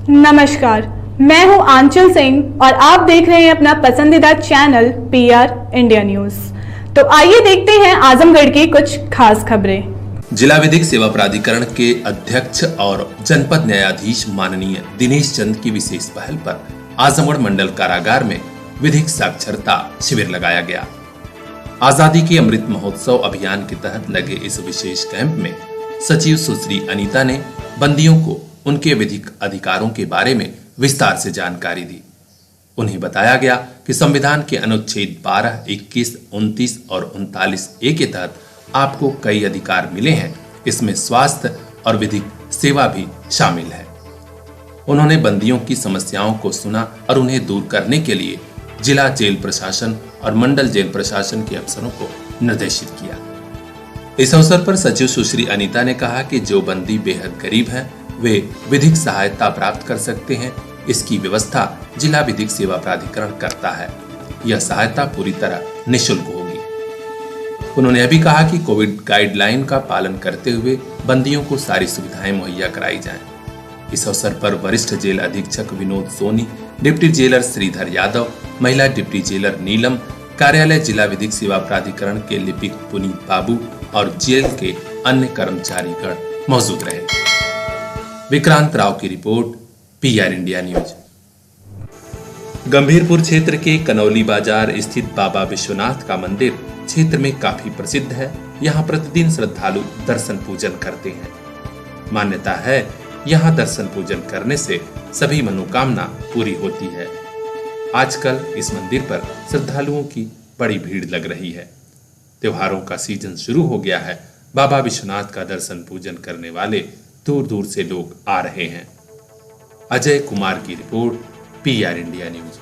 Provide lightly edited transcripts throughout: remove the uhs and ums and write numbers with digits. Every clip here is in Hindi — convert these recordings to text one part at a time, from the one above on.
नमस्कार, मैं हूं आंचल सिंह और आप देख रहे हैं अपना पसंदीदा चैनल पीआर इंडिया न्यूज। तो आइए देखते हैं आजमगढ़ की कुछ खास खबरें। जिला विधिक सेवा प्राधिकरण के अध्यक्ष और जनपद न्यायाधीश माननीय दिनेश चंद की विशेष पहल पर आजमगढ़ मंडल कारागार में विधिक साक्षरता शिविर लगाया गया। आजादी के अमृत महोत्सव अभियान के तहत लगे इस विशेष कैंप में सचिव सुश्री अनीता ने बंदियों को उनके विधिक अधिकारों के बारे में विस्तार से जानकारी दी। उन्हें बताया गया कि संविधान के अनुच्छेद 12, 21, 29 और 39A के तहत आपको कई अधिकार मिले हैं। इसमें स्वास्थ्य और विधिक सेवा भी शामिल है। उन्होंने बंदियों की समस्याओं को सुना और उन्हें दूर करने के लिए जिला जेल प्रशासन और मंडल जेल प्रशासन के अफसरों को निर्देशित किया। इस अवसर पर सचिव सुश्री अनीता ने कहा कि जो बंदी बेहद गरीब हैं, वे विधिक सहायता प्राप्त कर सकते हैं। इसकी व्यवस्था जिला विधिक सेवा प्राधिकरण करता है। यह सहायता पूरी तरह निःशुल्क होगी। उन्होंने अभी कहा कि कोविड गाइडलाइन का पालन करते हुए बंदियों को सारी सुविधाएं मुहैया कराई जाएं। इस अवसर पर वरिष्ठ जेल अधीक्षक विनोद सोनी, डिप्टी जेलर श्रीधर यादव, महिला डिप्टी जेलर नीलम, कार्यालय जिला विधिक सेवा प्राधिकरण के लिपिक पुनीत बाबू और जेल के अन्य कर्मचारीगण मौजूद रहे। विक्रांत राव की report, PR India news. Gambhirpur क्षेत्र के कनौली बाजार स्थित बाबा विश्वनाथ का मंदिर क्षेत्र में काफी प्रसिद्ध है। यहाँ प्रतिदिन श्रद्धालु दर्शन पूजन करते हैं। मान्यता है यहाँ दर्शन पूजन करने से सभी मनोकामना पूरी होती है। आजकल इस मंदिर पर श्रद्धालुओं की बड़ी भीड़ लग रही है। त्योहारों का सीजन शुरू हो गया है। बाबा विश्वनाथ का दर्शन पूजन करने वाले दूर दूर से लोग आ रहे हैं। अजय कुमार की report, PR India news.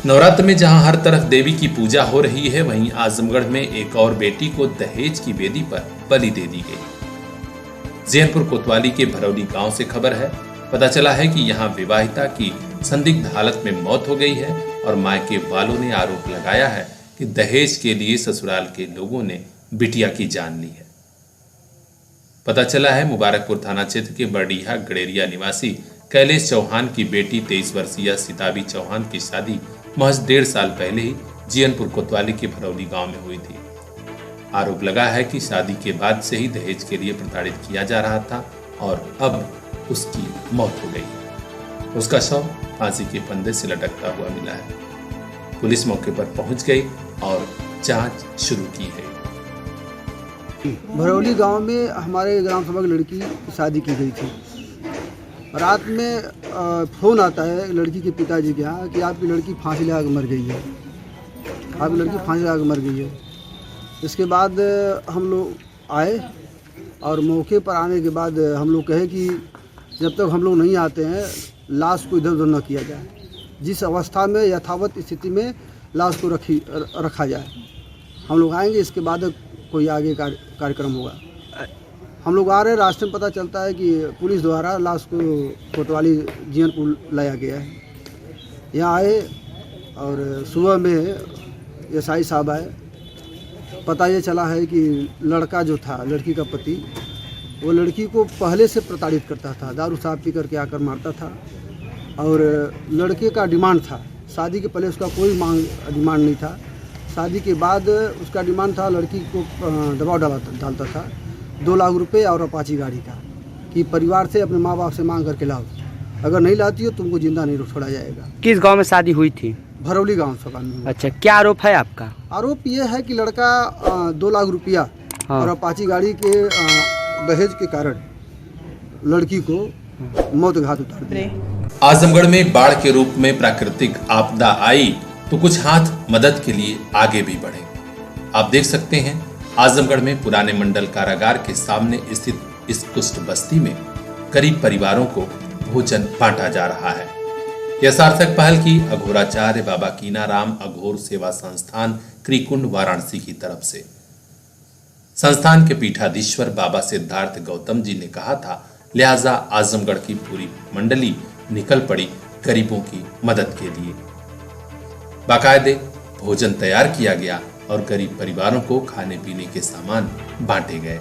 Navratra में जहां हर तरफ देवी की पूजा हो रही है, वहीं आजमगढ़ में एक और बेटी को दहेज की वेदी पर बलि दे दी गई। जैनपुर कोतवाली के भरौली गांव से खबर है। पता चला है कि यहां विवाहिता की संदिग्ध हालत में मौत हो गई है और मायके वालों ने आरोप लगाया है कि दहेज के लिए ससुराल के लोगों ने बिटिया की जान ली है। पता चला है मुबारकपुर थाना क्षेत्र के बरडीहा गड़ेरिया निवासी कैलेश चौहान की बेटी 23 वर्षीय सिताबी चौहान की शादी महज 1.5 साल पहले ही जियनपुर कोतवाली के भरौली गांव में हुई थी। आरोप लगा है कि शादी के बाद से ही दहेज के लिए प्रताड़ित किया जा रहा था और अब उसकी मौत हो गई। उसका शव फांसी के फंदे से लटकता हुआ मिला है। पुलिस मौके पर पहुंच गई और जांच शुरू की है। भरौली गांव में हमारे ग्राम सभा की लड़की की शादी की गई थी। रात में फ़ोन आता है लड़की के पिताजी के यहाँ कि आपकी लड़की फांसी लगा के मर गई है, आपकी लड़की फांसी लगा के मर गई है। इसके बाद हम लोग आए और मौके पर आने के बाद हम लोग कहे कि जब तक हम लोग नहीं आते हैं लाश को इधर उधर न किया जाए। जिस अवस्था में यथावत स्थिति में लाश को रखा जाए। हम लोग आएंगे, इसके बाद कोई आगे कार्यक्रम होगा। हम लोग आ रहे हैं, रास्ते में पता चलता है कि पुलिस द्वारा लाश को कोतवाली जियनपुर लाया गया है। यहाँ आए और सुबह में एसआई साहब आए। पता ये चला है कि लड़का जो था, लड़की का पति, वो लड़की को पहले से प्रताड़ित करता था। दारू साहब पी करके आकर मारता था और लड़के का डिमांड था। शादी के पहले उसका कोई डिमांड नहीं था। शादी के बाद उसका डिमांड था, लड़की को दबाव डालता था 2 लाख रुपए और अपाची गाड़ी का, कि परिवार से अपने माँ बाप से मांग करके लाओ, अगर नहीं लाती हो तुमको जिंदा नहीं छोड़ा जाएगा। किस गांव में शादी हुई थी? भरौली गांव सभा में। अच्छा, क्या आरोप है आपका? आरोप ये है कि लड़का 2 लाख रुपया और अपाची गाड़ी के दहेज के कारण लड़की को मौत घाट उतार दिया। आजमगढ़ में बाढ़ के रूप में प्राकृतिक आपदा आई तो कुछ हाथ मदद के लिए आगे भी बढ़े। आप देख सकते हैं आजमगढ़ में पुराने मंडल कारागार के सामने स्थित इस कुष्ठ बस्ती में गरीब परिवारों को भोजन बांटा जा रहा है। यह सार्थक पहल की अघोराचार्य बाबा कीनाराम अघोर सेवा संस्थान क्रीकुंड वाराणसी की तरफ से। संस्थान के पीठाधीश्वर बाबा सिद्धार्थ गौतम जी ने कहा था, लिहाजा आजमगढ़ की पूरी मंडली निकल पड़ी गरीबों की मदद के लिए। बाकायदे भोजन तैयार किया गया और गरीब परिवारों को खाने पीने के सामान बांटे गए।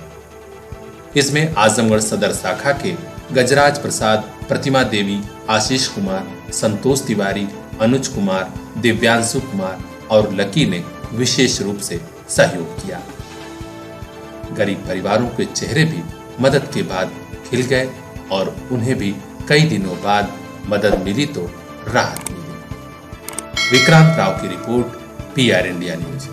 इसमें आजमगढ़ सदर शाखा के गजराज प्रसाद, प्रतिमा देवी, आशीष कुमार, संतोष तिवारी, अनुज कुमार, दिव्यांशु कुमार और लकी ने विशेष रूप से सहयोग किया। गरीब परिवारों के चेहरे भी मदद के बाद खिल गए और उन्हें भी कई दिनों बाद मदद मिली तो राहत मिली। विक्रांत राव की रिपोर्ट, PR इंडिया न्यूज।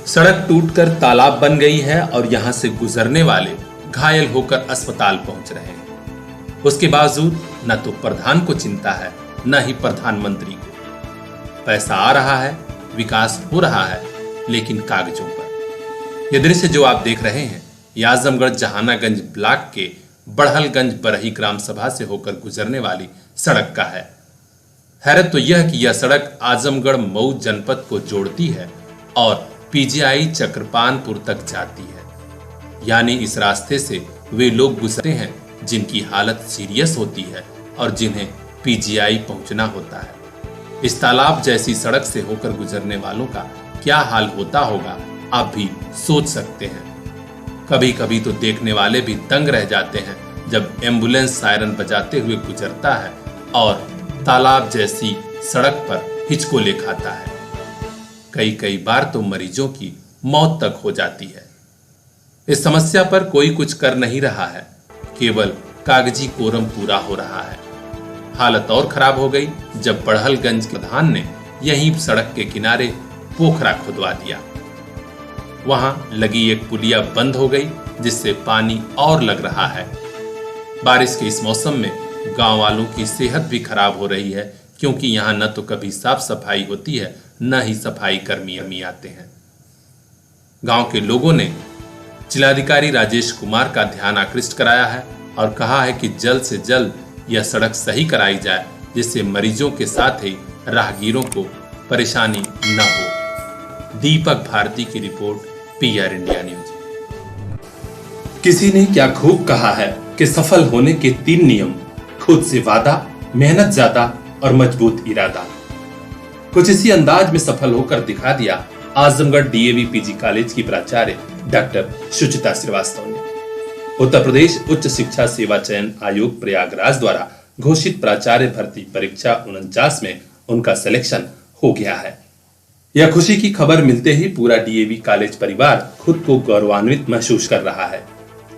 सड़क टूटकर तालाब बन गई है और यहां से गुजरने वाले घायल होकर अस्पताल पहुंच रहे हैं। उसके बावजूद न तो प्रधान को चिंता है, न ही प्रधानमंत्री को। पैसा आ रहा है, विकास हो रहा है, लेकिन कागजों पर। यह दृश्य जो आप देख रहे हैं, यह आजमगढ़ जहानागंज ब्लॉक के बढ़लगंज बरही ग्राम सभा से होकर गुजरने वाली सड़क का है। हैरत तो यह कि यह सड़क आजमगढ़ मऊ जनपद को जोड़ती है और PGI चक्रपानपुर तक जाती है। यानी इस रास्ते से वे लोग गुजरते हैं जिनकी हालत सीरियस होती है और जिन्हें PGI पहुंचना होता है। इस तालाब जैसी सड़क से होकर गुजरने वालों का क्या हाल होता होगा, आप भी सोच सकते हैं। कभी कभी तो देखने वाले भी दंग रह जाते हैं जब एम्बुलेंस सायरन बजाते हुए गुजरता है और तालाब जैसी सड़क पर हिचकोले खाता है। कई बार तो मरीजों की मौत तक हो जाती है। इस समस्या पर कोई कुछ कर नहीं रहा है, केवल कागजी कोरम पूरा हो रहा है। हालत और खराब हो गई जब बढ़लगंज के प्रधान ने यहीं सड़क के किनारे पोखरा खुदवा दिया। वहां लगी एक पुलिया बंद हो गई, जिससे पानी और लग रहा है। बारिश के इस मौसम में गांव वालों की सेहत भी खराब हो रही है, क्योंकि यहाँ न तो कभी साफ सफाई होती है, न ही सफाई कर्मी आते हैं। गांव के लोगों ने जिलाधिकारी राजेश कुमार का ध्यान आकृष्ट कराया है और कहा है कि जल्द से जल्द यह सड़क सही कराई जाए, जिससे मरीजों के साथ ही राहगीरों को परेशानी न हो। दीपक भारती की रिपोर्ट, PR इंडिया न्यूज। किसी ने क्या खूब कहा है कि सफल होने के 3 नियम: खुद से वादा, मेहनत ज्यादा और मजबूत इरादा। कुछ इसी अंदाज में सफल होकर दिखा दिया आजमगढ़ DAV PG कॉलेज की प्राचार्य डॉक्टर सुचिता श्रीवास्तव ने। उत्तर प्रदेश उच्च शिक्षा सेवा चयन आयोग प्रयागराज द्वारा घोषित प्राचार्य भर्ती परीक्षा 49 में उनका सिलेक्शन हो गया है। यह खुशी की खबर मिलते ही पूरा DAV कॉलेज परिवार खुद को गौरवान्वित महसूस कर रहा है,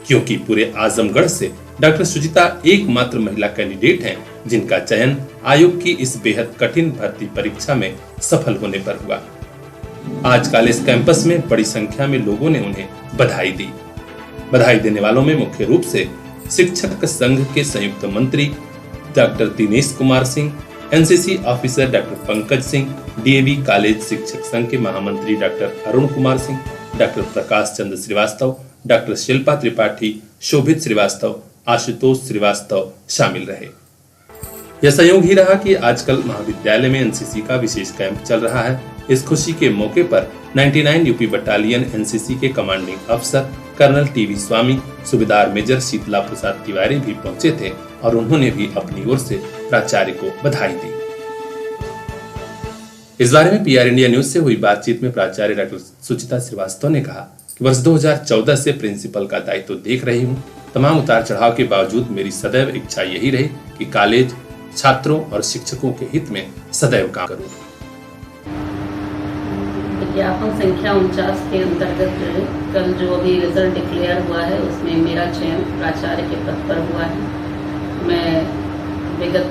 क्योंकि पूरे आजमगढ़ से डॉक्टर सुचिता एकमात्र महिला कैंडिडेट हैं जिनका चयन आयोग की इस बेहद कठिन भर्ती परीक्षा में सफल होने पर हुआ। आज कॉलेज कैंपस में बड़ी संख्या में लोगों ने उन्हें बधाई दी। बधाई देने वालों में मुख्य रूप से शिक्षक संघ के संयुक्त मंत्री doctor Dinesh Kumar Singh, NCC officer doctor Pankaj Singh, DAV college शिक्षक संघ के महामंत्री doctor Arun Kumar Singh, doctor Prakash Chandra Srivastava, doctor Shilpa Tripathi, शोभित श्रीवास्तव, आशुतोष श्रीवास्तव शामिल रहे। यह संयोग ही रहा कि आजकल महाविद्यालय में NCC का विशेष कैंप चल रहा है। इस खुशी के मौके पर 99 यूपी बटालियन NCC के कमांडिंग अफसर कर्नल TV स्वामी, सूबेदार मेजर शीतला प्रसाद तिवारी भी पहुंचे थे और उन्होंने भी अपनी ओर से प्राचार्य को बधाई दी। इस बारे में PR इंडिया न्यूज से हुई बातचीत में प्राचार्य डॉक्टर सुचिता श्रीवास्तव ने कहा कि वर्ष 2014 से प्रिंसिपल का दायित्व देख रही हूँ। तमाम उतार चढ़ाव के बावजूद मेरी सदैव इच्छा यही रही कि कॉलेज छात्रों और शिक्षकों के हित में सदैव काम करूं। विज्ञापन संख्या 49 के अंतर्गत कल जो अभी रिजल्ट डिक्लेयर हुआ है, उसमें मेरा चयन प्राचार्य के पद पर हुआ है। मैं विगत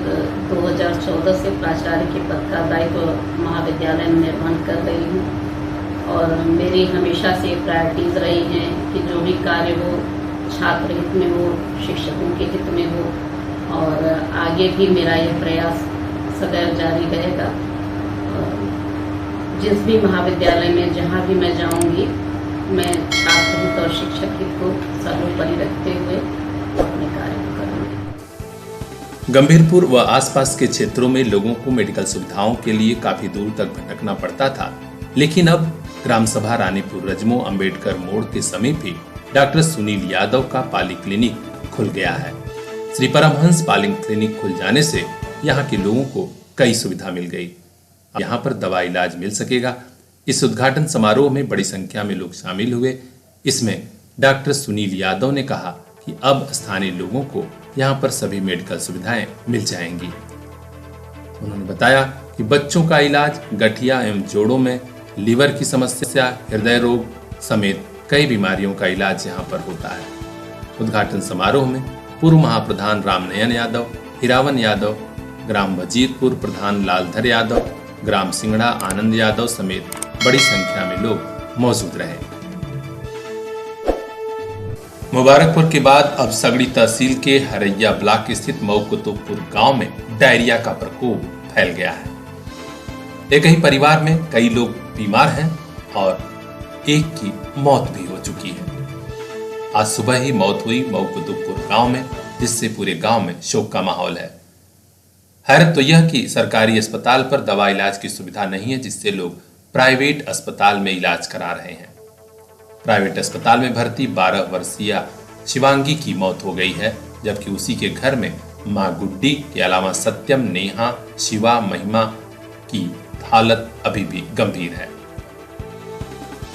2014 से प्राचार्य के पद का दायित्व महाविद्यालय में निर्वहन कर रही हूँ और मेरी हमेशा से प्रायोरिटीज रही हैं कि जो भी कार्य हो छात्र हित में हो, शिक्षकों के हित में हो और आगे भी मेरा यह प्रयास सदैव जारी रहेगा। जिस भी महाविद्यालय में जहाँ भी मैं जाऊँगी, मैं छात्र हित और शिक्षक हित को सर्वोपरि रखते हुए अपने कार्य को करूँगी। गंभीरपुर व आसपास के क्षेत्रों में लोगों को मेडिकल सुविधाओं के लिए काफी दूर तक भटकना पड़ता था, लेकिन अब ग्राम सभा रानीपुर रजमो अंबेडकर मोड़ के समीप ही डॉक्टर सुनील यादव का पाली क्लिनिक खुल गया है। श्री परमहंस पाली क्लिनिक खुल जाने से यहाँ के लोगों को कई सुविधा मिल गई। यहाँ पर दवा इलाज मिल सकेगा। इस उद्घाटन समारोह में बड़ी संख्या में लोग शामिल हुए। इसमें डॉक्टर सुनील यादव ने कहा कि अब स्थानीय लोगों को यहाँ पर सभी मेडिकल सुविधाएं मिल जाएंगी। उन्होंने बताया कि बच्चों का इलाज, गठिया एवं जोड़ों में लीवर की समस्या, हृदय रोग समेत कई बीमारियों का इलाज यहाँ पर होता है। उद्घाटन समारोह में पूर्व महाप्रधान रामनयन यादव, हिरावन यादव, ग्राम वजीरपुर प्रधान लालधर यादव, ग्राम सिंगड़ा आनंद यादव समेत बड़ी संख्या में लोग मौजूद रहे। मुबारकपुर के बाद अब सगड़ी तहसील के हरैया ब्लॉक स्थित मऊ कुतुबपुर गांव में डायरिया का प्रकोप फैल गया है। एक ही परिवार में कई लोग बीमार हैं और एक की मौत भी हो चुकी है। आज सुबह ही मौत हुई मऊ कुतुबपुर गांव में, जिससे पूरे गांव में शोक का माहौल है। हैरत तो यह कि सरकारी अस्पताल पर दवा इलाज की सुविधा नहीं है, जिससे लोग प्राइवेट अस्पताल में इलाज करा रहे हैं। प्राइवेट अस्पताल में भर्ती 12 वर्षीय शिवांगी की मौत हो गई है, जबकि उसी के घर में मां गुड्डी के अलावा सत्यम, नेहा, शिवा, महिमा की हालत अभी भी गंभीर है।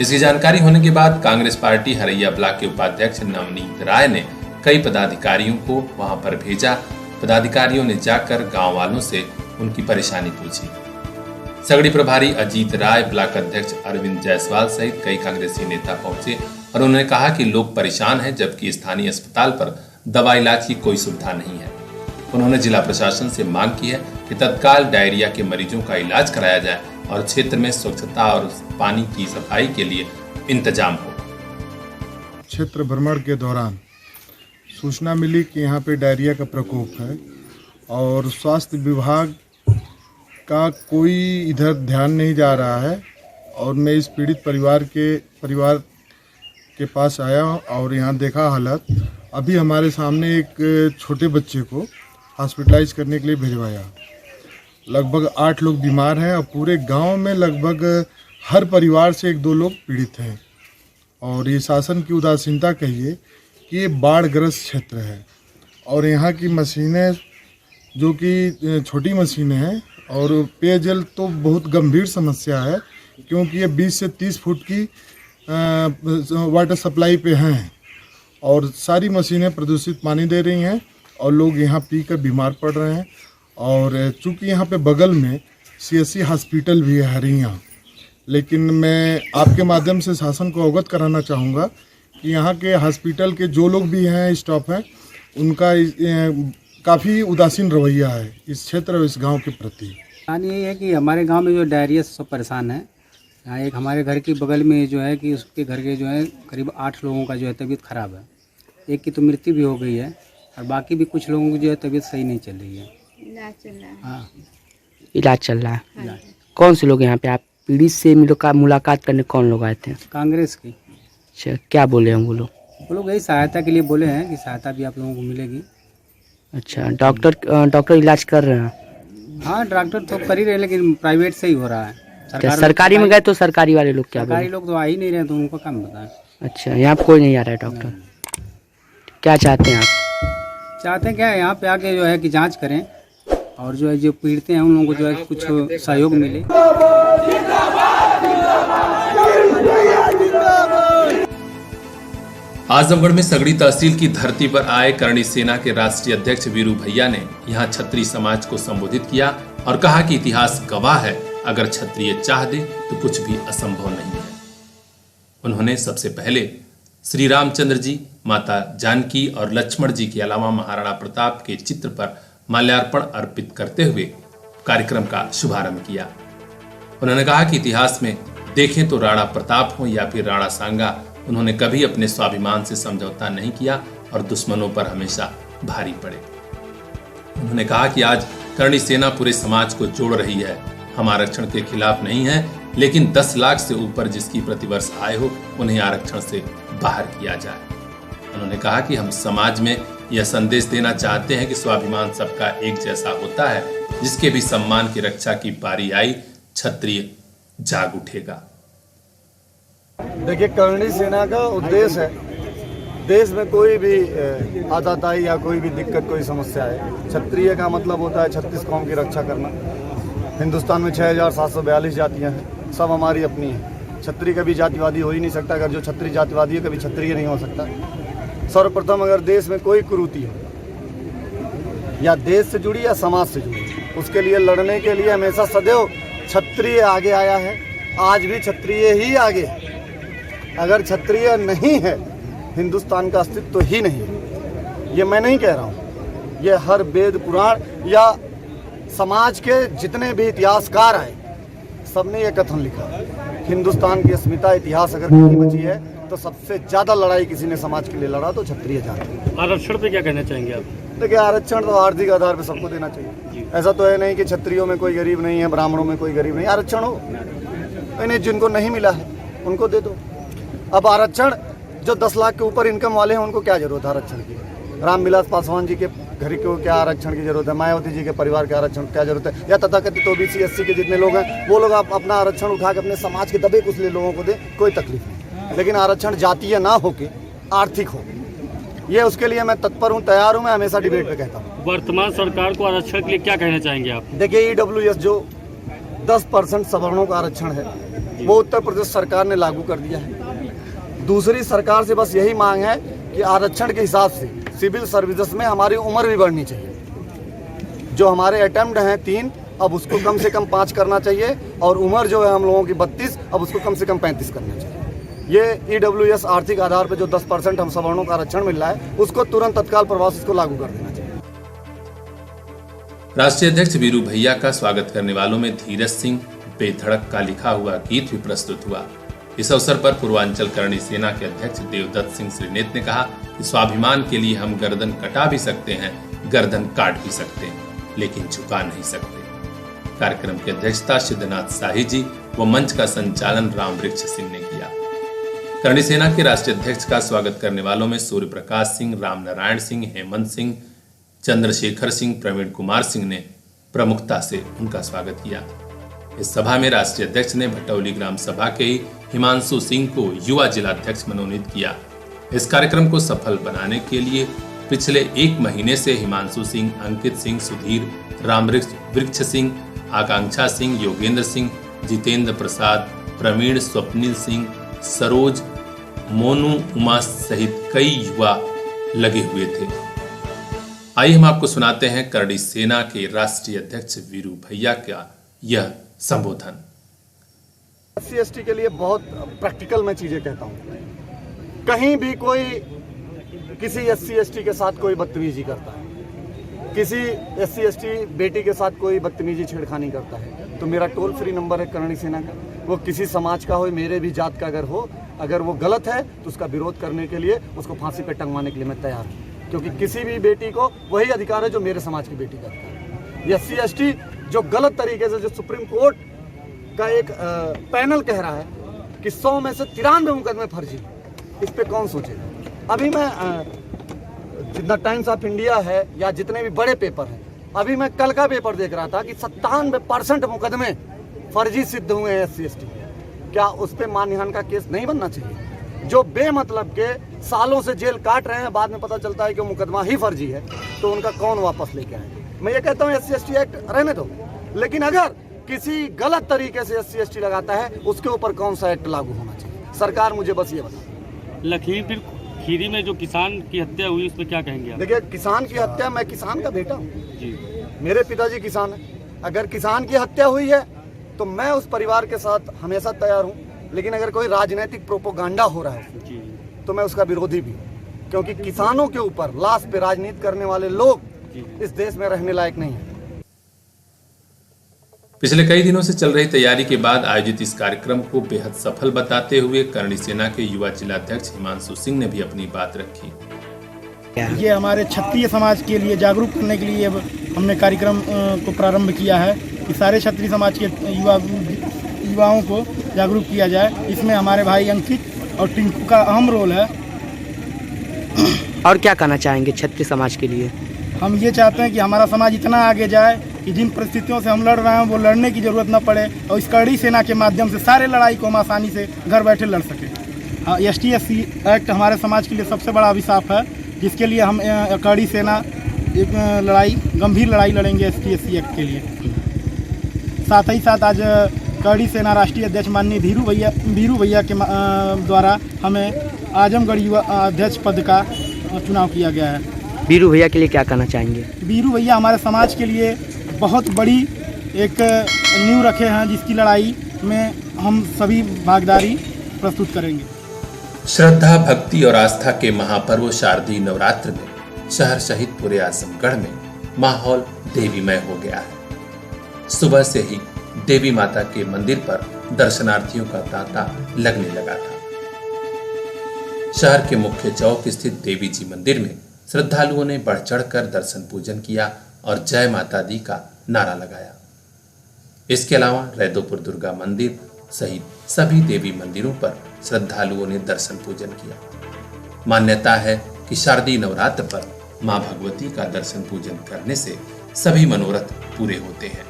इसकी जानकारी होने के बाद कांग्रेस पार्टी हरैया ब्लॉक के उपाध्यक्ष नवनीत राय ने कई पदाधिकारियों को वहां पर भेजा। पदाधिकारियों ने जाकर गांव वालों से उनकी परेशानी पूछी। सगड़ी प्रभारी अजीत राय, ब्लॉक अध्यक्ष अरविंद जायसवाल सहित कई कांग्रेसी नेता पहुंचे और उन्होंने कहा कि लोग परेशान हैं, जबकि स्थानीय अस्पताल पर दवा इलाज की कोई सुविधा नहीं है। उन्होंने जिला प्रशासन से मांग की है कि तत्काल डायरिया के मरीजों का इलाज कराया जाए और क्षेत्र में स्वच्छता और पानी की सफाई के लिए इंतजाम हो। क्षेत्र भ्रमण के दौरान सूचना मिली कि यहाँ पे डायरिया का प्रकोप है और स्वास्थ्य विभाग का कोई इधर ध्यान नहीं जा रहा है और मैं इस पीड़ित परिवार के पास आया और यहाँ देखा हालत। अभी हमारे सामने एक छोटे बच्चे को हॉस्पिटलाइज करने के लिए भिजवाया। लगभग 8 लोग बीमार हैं और पूरे गांव में लगभग हर परिवार से 1-2 लोग पीड़ित हैं और ये शासन की उदासीनता कहिए कि ये बाढ़ग्रस्त क्षेत्र है और यहाँ की मशीनें जो कि छोटी मशीनें हैं और पेयजल तो बहुत गंभीर समस्या है, क्योंकि ये 20 से 30 फुट की वाटर सप्लाई पे हैं और सारी मशीनें प्रदूषित पानी दे रही हैं और लोग यहाँ पीकर बीमार पड़ रहे हैं। और चूँकि यहाँ पे बगल में CSC हॉस्पिटल भी है हरैया, लेकिन मैं आपके माध्यम से शासन को अवगत कराना चाहूँगा कि यहाँ के हॉस्पिटल के जो लोग भी हैं, स्टाफ हैं, उनका काफ़ी उदासीन रवैया है इस क्षेत्र और इस गांव के प्रति। कहानी ये है कि हमारे गांव में जो डायरिया से सब परेशान है। यहाँ एक हमारे घर के बगल में जो है कि उसके घर के जो है करीब 8 लोगों का जो है तबीयत ख़राब है। एक की तो मृत्यु भी हो गई है और बाकी भी कुछ लोगों की जो है तबीयत सही नहीं चल रही है। इलाज चल रहा है। हाँ, इलाज चल रहा है। इलाज। कौन से लोग यहाँ पे आप पीड़ित से मुलाकात करने कौन लोग आए थे? कांग्रेस की। अच्छा, क्या बोले हैं वो लोग यही सहायता के लिए बोले हैं कि सहायता भी आप लोगों को मिलेगी। अच्छा, डॉक्टर इलाज कर रहे हैं? हाँ, डॉक्टर तो कर ही रहे हैं, लेकिन प्राइवेट से ही हो रहा है। सरकारी में गए तो सरकारी वाले लोग क्या बोले? सरकारी लोग तो आ ही नहीं रहे, तो उनको कम बताएं। अच्छा, यहाँ पे कोई नहीं आ रहा है डॉक्टर। क्या चाहते हैं आप? चाहते हैं क्या, यहाँ पे आके जो है कि जांच करें और जो है जो पीड़ित हैं उन लोगों को जो है कुछ सहयोग मिले। आजमगढ़ में सगड़ी तहसील की धरती पर आए करणी सेना के राष्ट्रीय अध्यक्ष वीरू भैया ने यहां क्षत्रिय समाज को संबोधित किया और कहा कि इतिहास गवाह है, अगर क्षत्रिय चाह दे तो कुछ भी असंभव नहीं है। उन्होंने सबसे पहले श्री रामचंद्र जी, माता जानकी और लक्ष्मण जी के अलावा महाराणा प्रताप के चित्र पर माल्यार्पण अर्पित करते हुए कार्यक्रम का शुभारंभ किया। उन्होंने कहा कि इतिहास में देखें तो राणा प्रताप हो या फिर राणा सांगा, उन्होंने कभी अपने स्वाभिमान से समझौता नहीं किया और दुश्मनों पर हमेशा भारी पड़े। उन्होंने कहा कि आज करणी सेना पूरे समाज को जोड़ रही है। हम आरक्षण के खिलाफ नहीं है, लेकिन 10 लाख से ऊपर जिसकी प्रतिवर्ष आय हो उन्हें आरक्षण से बाहर किया जाए। उन्होंने कहा कि हम समाज में यह संदेश देना चाहते हैं कि स्वाभिमान सबका एक जैसा होता है, जिसके भी सम्मान की रक्षा की बारी आई क्षत्रिय जाग उठेगा। देखिए, करणी सेना का उद्देश्य है देश में कोई भी आताताई या कोई भी दिक्कत, कोई समस्या है, क्षत्रिय का मतलब होता है 36 कौम की रक्षा करना। हिंदुस्तान में 6742 जातियां हैं, सब हमारी अपनी हैं। क्षत्रिय कभी जातिवादी हो ही नहीं सकता। अगर जो क्षत्रिय जातिवादी है, कभी क्षत्रिय नहीं हो सकता। सर्वप्रथम अगर देश में कोई कुरीति हो, या देश से जुड़ी या समाज से जुड़ी, उसके लिए लड़ने के लिए हमेशा सदैव क्षत्रिय आगे आया है। आज भी क्षत्रिय ही आगे है। अगर क्षत्रिय नहीं है, हिंदुस्तान का अस्तित्व तो ही नहीं है। ये मैं नहीं कह रहा हूँ, ये हर वेद पुराण या समाज के जितने भी इतिहासकार आए, सबने ये कथन लिखा। हिंदुस्तान की अस्मिता, इतिहास अगर कहीं बची है तो सबसे ज़्यादा लड़ाई किसी ने समाज के लिए लड़ा तो क्षत्रिय जाति। आरक्षण पे क्या कहना चाहेंगे आप? देखिए, आरक्षण तो आर्थिक आधार पर सबको देना चाहिए। ऐसा तो है नहीं कि क्षत्रियों में कोई गरीब नहीं है, ब्राह्मणों में कोई गरीब नहीं। आरक्षण हो, इन्हें जिनको नहीं मिला है उनको दे दो। अब आरक्षण, जो 10 लाख के ऊपर इनकम वाले हैं उनको क्या जरूरत है आरक्षण की? रामविलास पासवान जी के घर को क्या आरक्षण की जरूरत है? मायावती जी के परिवार के आरक्षण क्या जरूरत है? या तथाकथित ओबीसी एससी के जितने लोग हैं वो लोग अपना आरक्षण उठा के अपने समाज के दबे कुचले लोगों को दे, कोई तकलीफ नहीं। लेकिन आरक्षण जातीय ना होके आर्थिक हो, ये उसके लिए मैं तत्पर हूँ, तैयार हूँ। मैं हमेशा डिबेट पे कहता हूँ। वर्तमान सरकार को आरक्षण के लिए क्या कहना चाहेंगे आप? देखिए, EWS जो 10% सवर्णों का आरक्षण है, वो उत्तर प्रदेश सरकार ने लागू कर दिया है। दूसरी सरकार से बस यही मांग है कि आरक्षण के हिसाब से सिविल सर्विसेज में हमारी उम्र भी बढ़नी चाहिए। जो हमारे अटेम्प्ट हैं 3, अब उसको कम से कम 5 करना चाहिए, और उम्र जो है हम लोगों की 32, अब उसको कम से कम 35 करना चाहिए। ये EWS आर्थिक आधार पर जो 10% हम सवर्णों का आरक्षण मिल रहा है, उसको तुरंत तत्काल प्रभाव से उसको लागू कर देना चाहिए। राष्ट्रीय अध्यक्ष वीरू भैया का स्वागत करने वालों में धीरज सिंह बेधड़क का लिखा हुआ गीत भी प्रस्तुत हुआ। इस अवसर पर पूर्वांचल करणी सेना के अध्यक्ष देवदत्त सिंह श्रीनेत ने कहा कि स्वाभिमान के लिए हम गर्दन कटा भी सकते हैं, गर्दन काट भी सकते हैं, लेकिन झुका नहीं सकते। कार्यक्रम की अध्यक्षता सिद्धनाथ शाही जी व मंच का संचालन रामवृक्ष सिंह ने किया। करणी सेना के राष्ट्रीय अध्यक्ष का स्वागत करने वालों में सूर्य प्रकाश सिंह, रामनारायण सिंह, हेमंत सिंह, चंद्रशेखर सिंह, प्रवीण कुमार सिंह ने प्रमुखता से उनका स्वागत किया। इस सभा में राष्ट्रीय अध्यक्ष ने भटौली ग्राम सभा के ही हिमांशु सिंह को युवा जिलाध्यक्ष मनोनीत किया। इस कार्यक्रम को सफल बनाने के लिए पिछले 1 महीने से हिमांशु सिंह, अंकित सिंह, सुधीर, रामवृक्ष सिंह, आकांक्षा सिंह, योगेंद्र सिंह, जितेंद्र प्रसाद, प्रवीण, स्वप्निल सिंह, सरोज, मोनू, उमा सहित कई युवा लगे हुए थे। आइए हम आपको सुनाते हैं करणी सेना के राष्ट्रीय अध्यक्ष वीरू भैया का यह संबोधन। SC/ST के लिए बहुत प्रैक्टिकल मैं चीजें कहता हूँ। कहीं भी कोई किसी SC/ST के साथ कोई बदतमीजी करता है, किसी SC/ST बेटी के साथ कोई बदतमीजी छेड़खानी करता है, तो मेरा टोल फ्री नंबर है करणी सेना का, वो किसी समाज का हो, मेरे भी जात का अगर हो, अगर वो गलत है तो उसका विरोध करने के लिए, उसको फांसी पे टंगवाने के लिए मैं तैयार हूँ। क्योंकि किसी भी बेटी को वही अधिकार है जो मेरे समाज की बेटी का है। SC/ST जो गलत तरीके से, जो सुप्रीम कोर्ट का एक पैनल कह रहा है कि 100 में से 93 मुकदमे फर्जी, इस पे कौन सोचेगा? अभी मैं जितना टाइम्स ऑफ इंडिया है या जितने भी बड़े पेपर हैं, अभी मैं कल का पेपर देख रहा था कि 97% मुकदमे फर्जी सिद्ध हुए हैं SC/ST। क्या उस पर मानहानि का केस नहीं बनना चाहिए? जो बेमतलब के सालों से जेल काट रहे हैं, बाद में पता चलता है कि मुकदमा ही फर्जी है, तो उनका कौन वापस लेके आए? मैं ये कहता हूँ SC/ST एक्ट रहने दो, लेकिन अगर किसी गलत तरीके से SC/ST लगाता है, उसके ऊपर कौन सा एक्ट लागू होना चाहिए? सरकार मुझे बस ये बता। लखीमपुर खीरी में जो किसान की हत्या हुई, उस पर क्या कहेंगे आप? देखिए, किसान की हत्या, मैं किसान का बेटा हूँ जी, मेरे पिताजी किसान है। अगर किसान की हत्या हुई है तो मैं उस परिवार के साथ हमेशा तैयार हूँ, लेकिन अगर कोई राजनीतिक प्रोपोगंडा हो रहा है जी, तो मैं उसका विरोधी भी हूँ, क्योंकि किसानों के ऊपर लाश पे राजनीति करने वाले लोग इस देश में रहने लायक नहीं है। पिछले कई दिनों से चल रही तैयारी के बाद आयोजित इस कार्यक्रम को बेहद सफल बताते हुए करणी सेना के युवा जिलाध्यक्ष हिमांशु सिंह ने भी अपनी बात रखी। ये हमारे क्षत्रिय समाज के लिए जागरूक करने के लिए हमने कार्यक्रम को प्रारंभ किया है कि सारे क्षत्रिय समाज के युवाओं को जागरूक किया जाए। इसमें हमारे भाई अंकित और टिंकू का अहम रोल है। और क्या कहना चाहेंगे क्षत्रिय समाज के लिए? हम ये चाहते हैं कि हमारा समाज इतना आगे जाए कि जिन परिस्थितियों से हम लड़ रहे हैं वो लड़ने की ज़रूरत न पड़े और इस कड़ी सेना के माध्यम से सारे लड़ाई को हम आसानी से घर बैठे लड़ सकें। ST/SC एक्ट हमारे समाज के लिए सबसे बड़ा अभिशाप है, जिसके लिए हम कड़ी सेना एक गंभीर लड़ाई लड़ेंगे ST/SC एक्ट के लिए। साथ ही साथ आज कड़ी सेना राष्ट्रीय अध्यक्ष माननीय धीरू भैया के द्वारा हमें आजमगढ़ युवा अध्यक्ष पद का चुनाव किया गया है। बीरू भैया के लिए क्या कहना चाहेंगे? बीरू भैया हमारे समाज के लिए बहुत बड़ी एक नींव रखे हैं, जिसकी लड़ाई में हम सभी भागीदारी प्रस्तुत करेंगे। श्रद्धा, भक्ति और आस्था के महापर्व शारदीय नवरात्र में शहर सहित पूरे आजमगढ़ में माहौल देवीमय हो गया है। सुबह से ही देवी माता के मंदिर पर दर्शनार्थियों का तांता लगने लगा था। शहर के मुख्य चौक स्थित देवी जी मंदिर में श्रद्धालुओं ने बढ़ चढ़कर दर्शन पूजन किया और जय माता दी का नारा लगाया। इसके अलावा रैदोपुर दुर्गा मंदिर सहित सभी देवी मंदिरों पर श्रद्धालुओं ने दर्शन पूजन किया। मान्यता है कि शारदीय नवरात्र पर मां भगवती का दर्शन पूजन करने से सभी मनोरथ पूरे होते हैं।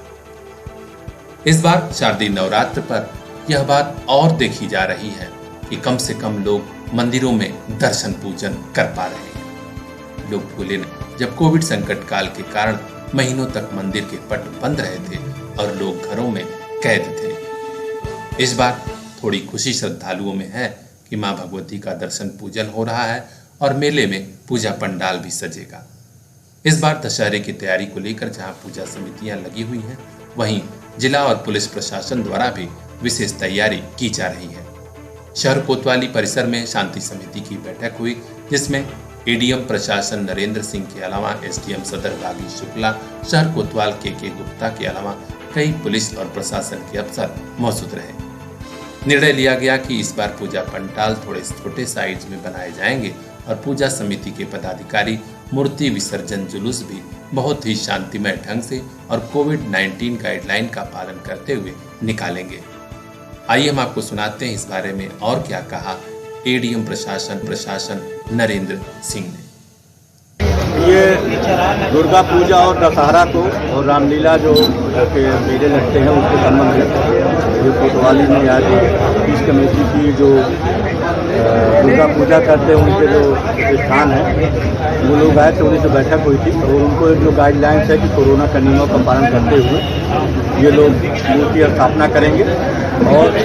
इस बार शारदीय नवरात्र पर यह बात और देखी जा रही है कि कम से कम लोग मंदिरों में दर्शन पूजन कर पा रहे हैं। लोग भूले नहीं जब कोविड संकट काल के कारण महीनों तक मंदिर के पट बंद रहे थे और लोग घरों में कैद थे। इस बार थोड़ी खुशी श्रद्धालुओं में है कि मां भगवती का दर्शन पूजन हो रहा है और मेले में पूजा पंडाल भी सजेगा। इस बार दशहरे की तैयारी को लेकर जहां पूजा समितियां लगी हुई हैं, वहीं जिला और पुलिस प्रशासन द्वारा भी विशेष तैयारी की जा रही है। शहर कोतवाली परिसर में शांति समिति की बैठक हुई, जिसमें ADM प्रशासन नरेंद्र सिंह के अलावा SDM सदर बागी शुक्ला, शहर कोतवाल के गुप्ता के अलावा कई पुलिस और प्रशासन के अफसर मौजूद रहे। निर्णय लिया गया कि इस बार पूजा पंडाल थोड़े छोटे साइज में बनाए जाएंगे और पूजा समिति के पदाधिकारी मूर्ति विसर्जन जुलूस भी बहुत ही शांतिमय ढंग से और कोविड-19 गाइडलाइन का पालन करते हुए निकालेंगे। आइए हम आपको सुनाते हैं इस बारे में और क्या कहा ADM प्रशासन नरेंद्र सिंह ने। ये दुर्गा पूजा और दशहरा को और रामलीला जो मेले लगते हैं उसके संबंध में जो कोतवाली में आज इस कमेटी की जो दुर्गा पूजा करते हैं उनके जो स्थान है वो लोग आए थे, उन्हीं से बैठक हुई थी और उनको जो गाइडलाइंस है कि कोरोना का नियमों का पालन करते हुए ये लोग मूर्ति स्थापना करेंगे और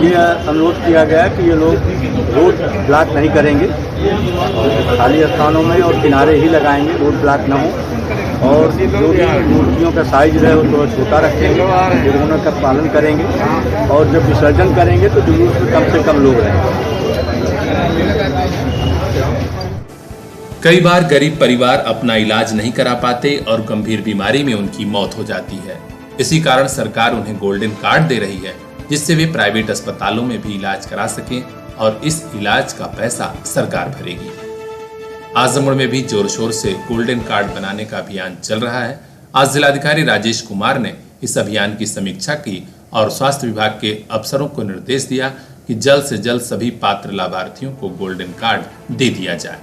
ये अनुरोध किया गया कि ये लोग रोड ब्लॉक नहीं करेंगे, खाली स्थानों में और किनारे ही लगाएंगे, रोड ब्लॉक न हो और जो भी मूर्तियों का साइज रहे वो थोड़ा छोटा रखेंगे, कोरोना का पालन करेंगे और जब विसर्जन करेंगे तो जुलूस में कम से कम लोग रहेंगे। कई बार गरीब परिवार अपना इलाज नहीं करा पाते और गंभीर बीमारी में उनकी मौत हो जाती है। इसी कारण सरकार उन्हें गोल्डन कार्ड दे रही है, जिससे वे प्राइवेट अस्पतालों में भी इलाज करा सकें और इस इलाज का पैसा सरकार भरेगी। आजमगढ़ में भी जोर शोर से गोल्डन कार्ड बनाने का अभियान चल रहा है। आज जिलाधिकारी राजेश कुमार ने इस अभियान की समीक्षा की और स्वास्थ्य विभाग के अफसरों को निर्देश दिया कि जल्द से जल्द सभी पात्र लाभार्थियों को गोल्डन कार्ड दे दिया जाए।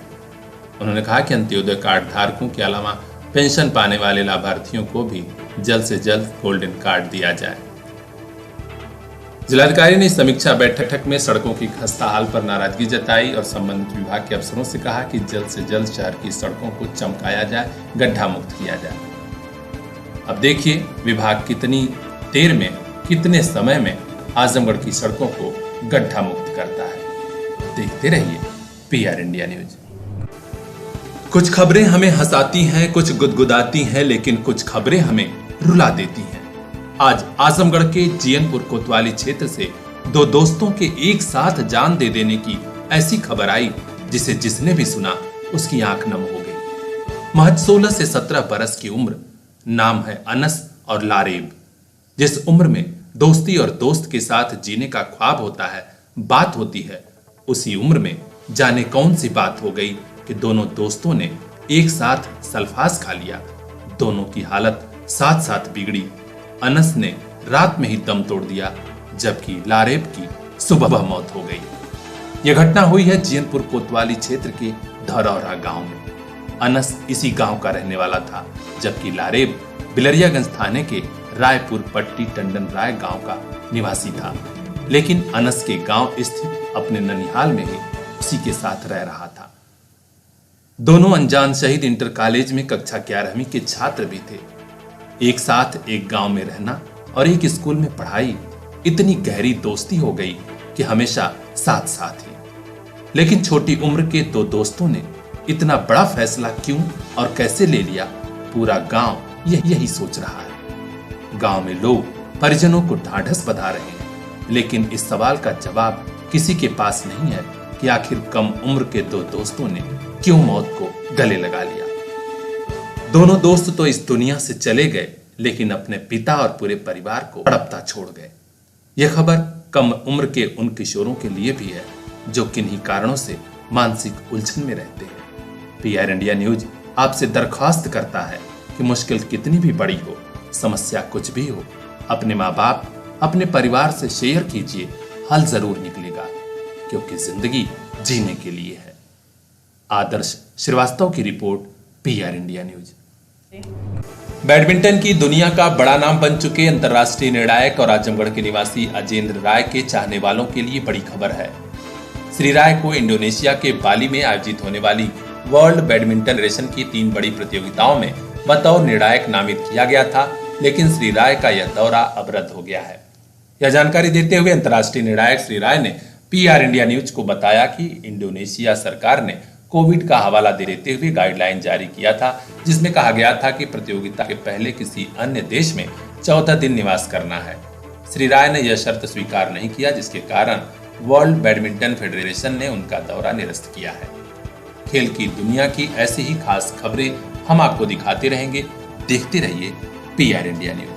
उन्होंने कहा कि अंत्योदय कार्ड धारकों के अलावा पेंशन पाने वाले लाभार्थियों को भी जल्द से जल्द गोल्डन कार्ड दिया जाए। जिलाधिकारी ने समीक्षा बैठक में सड़कों की खस्ता हाल पर नाराजगी जताई और संबंधित विभाग के अफसरों से कहा कि जल्द से जल्द शहर की सड़कों को चमकाया जाए, गड्ढा मुक्त किया जाए। अब देखिए विभाग कितनी देर में, कितने समय में आजमगढ़ की सड़कों को गड्ढा मुक्त करता है। देखते रहिए PR इंडिया न्यूज। कुछ खबरें हमें हंसाती हैं, कुछ गुदगुदाती हैं, लेकिन कुछ खबरें हमें रुला देती हैं। आज आजमगढ़ के जियनपुर कोतवाली क्षेत्र से दो दोस्तों के एक साथ जान दे देने की ऐसी खबर आई जिसे जिसने भी सुना उसकी आंख नम हो गई। महज 16 से 17 बरस की उम्र, नाम है अनस और लारेब। जिस उम्र में दोस्ती और दोस्त के साथ जीने का ख्वाब होता है, बात होती है, उसी उम्र में जाने कौन सी बात हो गई कि दोनों दोस्तों ने एक साथ सल्फास खा लिया। दोनों की हालत साथ साथ बिगड़ी। अनस ने रात में ही दम तोड़ दिया, जबकि लारेब की सुबह मौत हो गई। यह घटना हुई है जियनपुर कोतवाली क्षेत्र के धरौरा गांव में। अनस इसी गांव का रहने वाला था, जबकि लारेब बिलरियागंज थाने के रायपुर पट्टी टंडन राय गांव का निवासी था। लेकिन अनस के गांव स्थित अपने ननिहाल में ही उसी के साथ रह रहा था। दोनों अनजान शहीद इंटर कॉलेज में कक्षा 11वीं के छात्र भी थे। एक साथ एक गांव में रहना और एक स्कूल में पढ़ाई, इतनी गहरी दोस्ती हो गई कि हमेशा साथ साथ ही। लेकिन छोटी उम्र के दो दोस्तों ने इतना बड़ा फैसला क्यों और कैसे ले लिया, पूरा गांव यही सोच रहा है। गांव में लोग परिजनों को ढांढस बंधा रहे हैं, लेकिन इस सवाल का जवाब किसी के पास नहीं है कि आखिर कम उम्र के दो दोस्तों ने क्यों मौत को गले लगा लिया। दोनों दोस्त तो इस दुनिया से चले गए, लेकिन अपने पिता और पूरे परिवार को तड़पता छोड़ गए। यह खबर कम उम्र के उन किशोरों के लिए भी है जो किन्हीं कारणों से मानसिक उलझन में रहते हैं। पीआर इंडिया न्यूज आपसे दरख्वास्त करता है कि मुश्किल कितनी भी बड़ी हो, समस्या कुछ भी हो, अपने माँ बाप, अपने परिवार से शेयर कीजिए, हल जरूर निकलेगा, क्योंकि जिंदगी जीने के लिए है। आदर्श श्रीवास्तव की report, PR India news. Badminton की दुनिया का बड़ा नाम बन चुके अंतर्राष्ट्रीय निर्णायक और आजमगढ़ के निवासी अजेंद्र राय के चाहने वालों के लिए बड़ी खबर है। श्री राय को इंडोनेशिया के बाली में आयोजित होने वाली वर्ल्ड बैडमिंटन फेडरेशन की 3 बड़ी प्रतियोगिताओं में बतौर निर्णायक नामित किया गया था, लेकिन श्री राय का यह दौरा अब रद्द हो गया है। यह जानकारी देते हुए अंतर्राष्ट्रीय निर्णायक श्री राय ने पीआर इंडिया न्यूज को बताया कि इंडोनेशिया सरकार ने कोविड का हवाला देते हुए गाइडलाइन जारी किया था, जिसमें कहा गया था कि प्रतियोगिता के पहले किसी अन्य देश में 14 दिन निवास करना है। श्री राय ने यह शर्त स्वीकार नहीं किया, जिसके कारण वर्ल्ड बैडमिंटन फेडरेशन ने उनका दौरा निरस्त किया है। खेल की दुनिया की ऐसी ही खास खबरें हम आपको दिखाते रहेंगे। देखते रहिए पीआर इंडिया न्यूज।